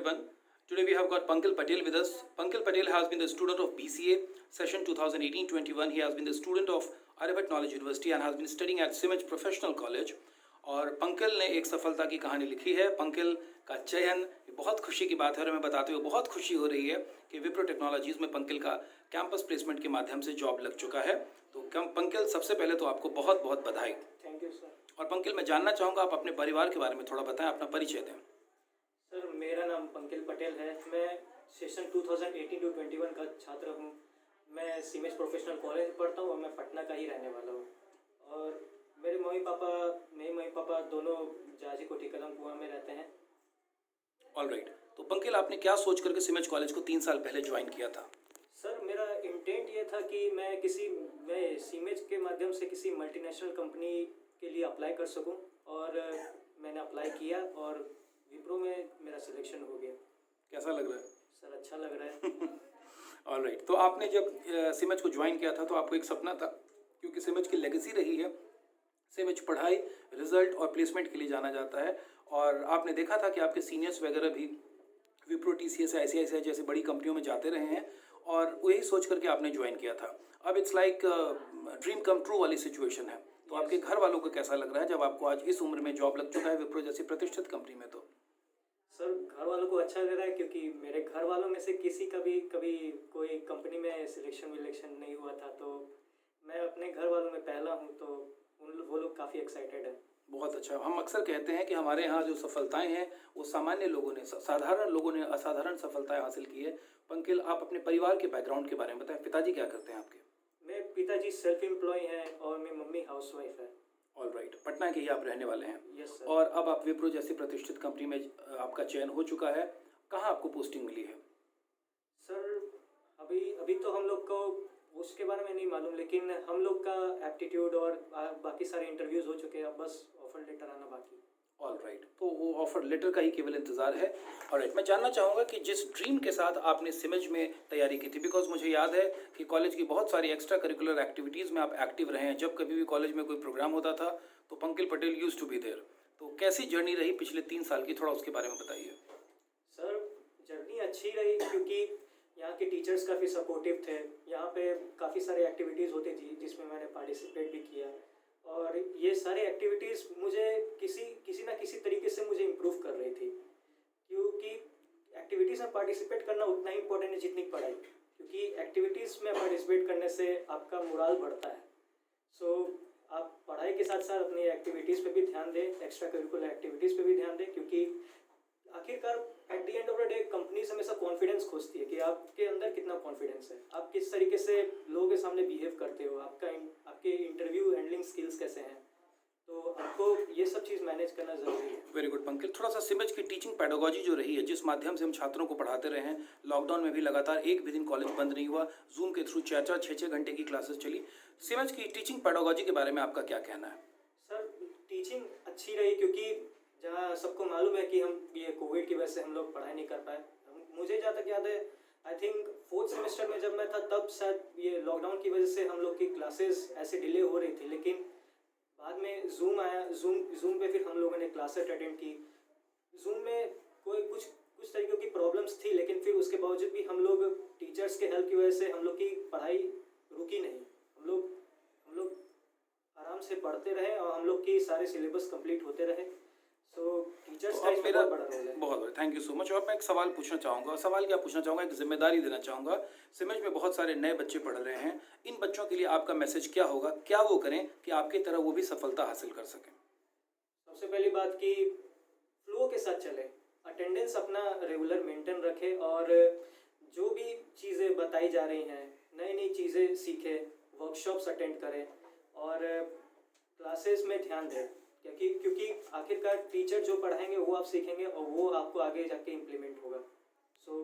everyone. Today we have got Pankaj Patel with us. Pankaj Patel has been the student of BCA session 2018-21. He has been the student of Aryabhatta Knowledge University and has been studying at Simaj Professional College. और पंकल ने एक सफलता की कहानी लिखी है. पंकल का चयन बहुत खुशी की बात है और हमें बताते हुए बहुत खुशी हो रही है कि विप्रो टेक्नोलॉजीज में पंकल का कैंपस प्लेसमेंट के माध्यम से जॉब लग चुका है. तो पंकल, सबसे पहले तो आपको बहुत बहुत बधाई. Thank you sir. और पंकल, मैं जानना चाहूँगा आप अपने परिवार के बारे में थोड़ा बताएं, अपना परिचय दें. सर, मेरा नाम पंकज पटेल है. मैं सेशन 2018-21 का छात्र हूँ. मैं सीमेज प्रोफेशनल कॉलेज में पढ़ता हूँ और मैं पटना का ही रहने वाला हूँ. और मेरे मम्मी पापा दोनों जाजी कोठी कलम कुआं में रहते हैं. ऑलराइट. तो पंकल, आपने क्या सोच करके सीमेज कॉलेज को 3 साल पहले ज्वाइन किया था? सर, मेरा इंटेंट ये था कि मैं सीमेज के माध्यम से किसी मल्टीनेशनल कंपनी के लिए अप्लाई कर सकूं. और मैंने अप्लाई किया और विप्रो में मेरा सिलेक्शन हो गया. कैसा लग रहा है? सर, अच्छा लग रहा है. ऑलराइट. तो आपने जब सीमेज को ज्वाइन किया था तो आपको एक सपना था, क्योंकि सीमेज की लेगेसी रही है, सीमेज पढ़ाई, रिजल्ट और प्लेसमेंट के लिए जाना जाता है. और आपने देखा था कि आपके सीनियर्स वगैरह भी विप्रो, TCS, ICICI जैसे बड़ी कंपनियों में जाते रहे हैं और वही सोच करके आपने ज्वाइन किया था. अब it's like dream come true वाली सिचुएशन है. तो आपके घर वालों को कैसा लग रहा है जब आपको आज इस उम्र में जॉब लग चुका है विप्रो जैसी प्रतिष्ठित कंपनी में? तो सर, घर वालों को अच्छा लग रहा है, क्योंकि मेरे घर वालों में से किसी का भी कभी कोई कंपनी में सिलेक्शन नहीं हुआ था. तो मैं अपने घर वालों में पहला हूँ, तो वो लोग काफ़ी एक्साइटेड है. बहुत अच्छा. हम अक्सर कहते हैं कि हमारे यहाँ जो सफलताएं हैं वो सामान्य लोगों ने, साधारण लोगों ने असाधारण सफलताएं हासिल की है. पंकज, आप अपने परिवार के बैकग्राउंड के बारे में बताएं. पिताजी क्या करते हैं आपके? मेरे पिताजी सेल्फ एम्प्लॉय हैं और मेरी मम्मी हाउसवाइफ है. ऑलराइट. पटना के ही आप रहने वाले हैं? Yes sir. और अब आप विप्रो जैसी प्रतिष्ठित कंपनी में आपका चयन हो चुका है. कहाँ आपको पोस्टिंग मिली है? सर, अभी तो हम लोग को उसके बारे में नहीं मालूम, लेकिन हम लोग का एप्टीट्यूड और बाकी सारे इंटरव्यूज़ हो चुके हैं. अब बस ऑफर लेटर आना बाकी. ऑलराइट. तो वो ऑफर लेटर का ही केवल इंतज़ार है. ऑलराइट. मैं जानना चाहूँगा कि जिस ड्रीम के साथ आपने सीमेज में तैयारी की थी, बिकॉज मुझे याद है कि कॉलेज की बहुत सारी एक्स्ट्रा करिकुलर एक्टिविटीज़ में आप एक्टिव रहे हैं. जब कभी भी कॉलेज में कोई प्रोग्राम होता था तो Pankaj Patel used to be there. तो कैसी जर्नी रही पिछले 3 साल की, थोड़ा उसके बारे में बताइए. सर, जर्नी अच्छी रही, क्योंकि यहाँ के टीचर्स काफ़ी सपोर्टिव थे. यहाँ पे काफ़ी सारी एक्टिविटीज़ होती थी जिसमें मैंने पार्टिसिपेट भी किया. और ये सारी एक्टिविटीज़ मुझे किसी ना किसी तरीके से मुझे इम्प्रूव कर रही थी, क्योंकि एक्टिविटीज़ में पार्टिसिपेट करना उतना ही इम्पोर्टेंट है जितनी पढ़ाई. क्योंकि एक्टिविटीज़ में पार्टिसिपेट करने से आपका मोराल बढ़ता है. सो आप पढ़ाई के साथ साथ अपनी एक्टिविटीज़ पे भी ध्यान दें, एक्स्ट्रा करिकुलर एक्टिविटीज़ पे भी ध्यान दें, क्योंकि आखिरकार at the end of the day companies हमेशा कॉन्फिडेंस खोजती है कि आपके अंदर कितना कॉन्फिडेंस है, आप किस तरीके से लोगों के सामने बिहेव करते हो, आपके इंटरव्यू हैंडलिंग स्किल्स कैसे हैं. तो आपको ये सब चीज़ मैनेज करना ज़रूरी है. Very good Pankaj. थोड़ा सा सीमेज की टीचिंग पैडागोजी जो रही है, जिस माध्यम से हम छात्रों को पढ़ाते रहे हैं, लॉकडाउन में भी लगातार एक भी दिन कॉलेज बंद नहीं हुआ, जूम के थ्रू 4-6 घंटे की क्लासेस चली. सीमेज की टीचिंग पैडागोजी के बारे में आपका क्या कहना है? सर, टीचिंग अच्छी रही, क्योंकि जहाँ सबको मालूम है कि हम ये कोविड की वजह से हम लोग पढ़ाई नहीं कर पाए. मुझे जहाँ तक याद है, आई थिंक 4th सेमेस्टर में जब मैं था तब शायद ये लॉकडाउन की वजह से हम लोग की क्लासेस ऐसे डिले हो रही थी. लेकिन बाद में जूम आया. जूम पे फिर हम लोगों ने क्लासेस अटेंड की. जूम में कुछ तरीक़ों की प्रॉब्लम्स थी, लेकिन फिर उसके बावजूद भी हम लोग टीचर्स के हेल्प की वजह से हम लोग की पढ़ाई रुकी नहीं. हम लोग आराम से पढ़ते रहे और हम लोग की सारे सिलेबस कंप्लीट होते रहे. सो टीचर्स का इसमें बहुत बड़ा रोल है. बहुत थैंक यू सो मच. और मैं एक सवाल पूछना चाहूँगा. सवाल क्या पूछना चाहूँगा, एक जिम्मेदारी देना चाहूँगा. सीमेज में बहुत सारे नए बच्चे पढ़ रहे हैं. इन बच्चों के लिए आपका मैसेज क्या होगा? क्या वो करें कि आपकी तरह वो भी सफलता हासिल कर सकें? सबसे पहली बात कि फ्लो के साथ चले, अटेंडेंस अपना रेगुलर मेंटेन रखे और जो भी चीज़ें बताई जा रही हैं, नई चीज़ें सीखें, वर्कशॉप्स अटेंड करें और क्लासेस में ध्यान दें. क्योंकि आखिरकार टीचर जो पढ़ाएंगे वो आप सीखेंगे और वो आपको आगे जाके इम्प्लीमेंट होगा. सो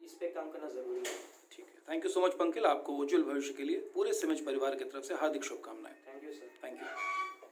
इस पे काम करना ज़रूरी है. ठीक है. Thank you so much Pankaj. आपको उज्जवल भविष्य के लिए पूरे सीमेज परिवार की तरफ से हार्दिक शुभकामनाएं. Thank you sir. Thank you.